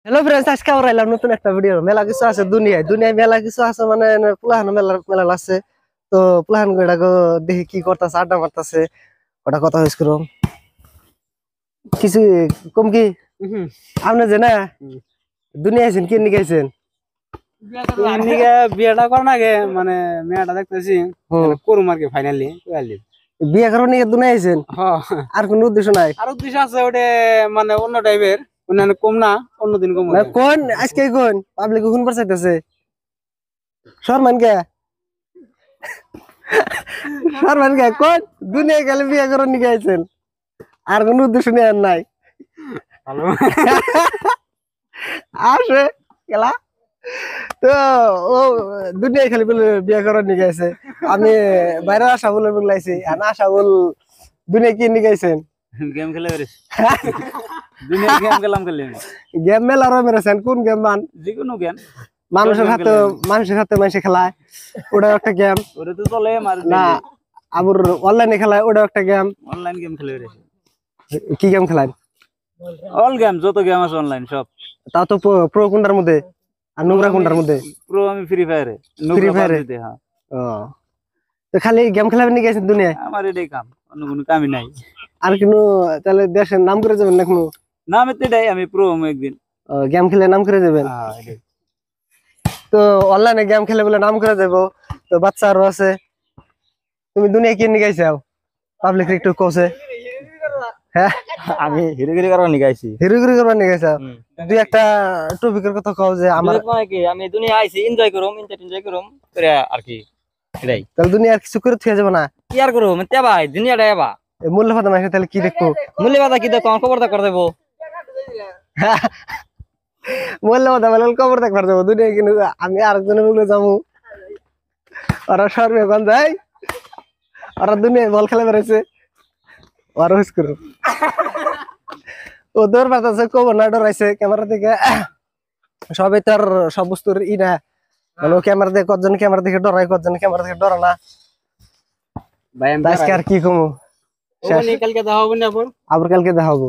Hello friends, আজকে আমরা এলাম নতুন একটা ভিডিও। মেলা কিছু আছে দুনিয়ায় দুনিয়ায় মেলা কিছু আছে, মানে পুলাহান মেলা মেলা লাগছে। তো পুলাহান গুড়াকে দেখি কি করতেছে, আড্ডা মারতেছে, ওটা কথা হয়েছে করুম কিছু কম কি আপনি যে না দুনিয়া আছেন কি নিকাইছেন বিয়েটা করার আগে মানে মেয়েটা দেখতেছি করুম আর কি ফাইনালি বিয়ে করার নিকে দুনিয়া আছেন, আর কোন উদ্দেশ্য নাই? আর উদ্দেশ্য আছে ওটা মানে অন্য টাইপের অন্যান্য কম না, অন্যদিন কম কোন আজকে কোন পাবলিক কোন পর চাইতেছে শর্মান কে শর্মান কে কোন দুনিয়া গেলে বিয়ে করার নিকে আছেন, আর কোন উদ্দেশ্য নেই আর নাই? আসে গেলা তো ও দুনিয়া খালি বলে বিয়ে করার নিকে আছে। আমি বাইরে আসা বলে বললাইছি, আর আশা বল দুনিয়া কি নিকে আছেন? গেম খেলে বেরিস দুনিয়া গেম খেলাম খেলে গেম মেলা আরো মেরেছেন, কোন গেম মান? যেকোনো গেম মানুষের হাতে মানুষে খেলায়, ওটা একটা গেম। ওটা তো চলে না আবার অনলাইনে খেলায়, ওটা একটা গেম। অনলাইন গেম খেলে বেরিস কি গেম খেলায়? অল গেম, যত গেম আছে অনলাইন সব। তাও তো প্রো কোনটার মধ্যে আর নোংরা কোনটার মধ্যে? প্রো আমি ফ্রি ফায়ারে। ফ্রি ফায়ারে? হ্যাঁ। ও তো খালি গেম খেলাবেন নিয়ে গেছেন দুনিয়ায়? আমার এটাই কাম, অন্য কোনো কামই নাই। আর কোনো তাহলে দেশের নাম করে যাবেন না কোনো? নাম এটাই, আমি প্রো একদিন গেম খেলে নাম করে যাবেন। তো অনলাইনে গেম খেলে বলে নাম করে দেবো, তো বাচ্চা আরো আছে। তুমি দুনিয়া কি নিয়ে গেছো পাবলিক একটু কোসে? হ্যাঁ আমি হিরোগিরি করার নিয়ে গাইছি। হিরোগিরি করবার নিয়ে গেছো? দুই একটা টপিকের কথা কও যে আমার আমি দুনিয়া আইছি এনজয় করুম, এনজয় করুম করে আর কি। এটাই তাহলে দুনিয়া আর কিছু করে থুয়ে যাবে না? কি আর করুম তে ভাই, দুনিয়াটা এবা মূল্য পাতা মাসে তাহলে কি দেখবো? মূল্য পাতা কি দেখো, খবরটা করে দেবো। মূল্য পাতা বলে খবর দেখবার যাবো দুনিয়া, কিন্তু আমি আরেকজনের বলে যাবো। ওরা সর্বে কোন যায়, ওরা দুনিয়ায় বল খেলে বেড়াইছে, ওরা হুস করো ও দৌড় পাতাছে, কবর না ডরাইছে ক্যামেরা থেকে। সবই তার সব বস্তুর ই না, মানে ক্যামেরা দেখে কতজন ক্যামেরা দেখে ডরাই, কতজন ক্যামেরা দেখে ডরা না। আজকে আর কি কমু, কালকে দেখাবো না, আবার কালকে দেখাবো।